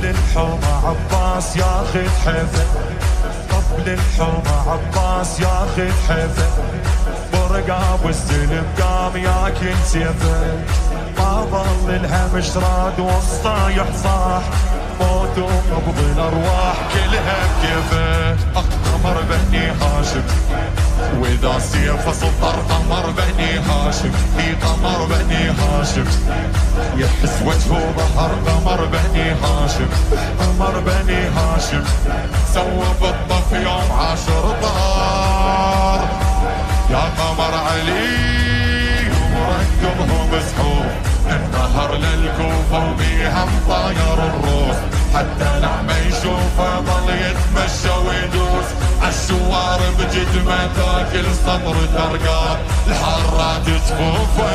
الحومة عباس ياخذ حذا، طبل الحومة عباس ياخذ حذا، برقاب والسلم قام ياكل سيفه، ما ظل الهمش راد وسطه يحصاح، موت وقبض الارواح كلها بكيفه. قمر بني هاشم واذا سيف سطر، قمر بني هاشم في قمر بني هاشم، يحس وجهه ظهر قمر بني هاشم، قمر بني هاشم سوى بالطف يوم 10 طار، يا قمر علي ومركبهم سحوب، النهر للكوفة وبيهم طاير الروس، حتى لعمه يشوفه ظل يتمشى ويدوس، عالشوارب جد ما تاكل سطر ترقاه، الحارات جفوفه.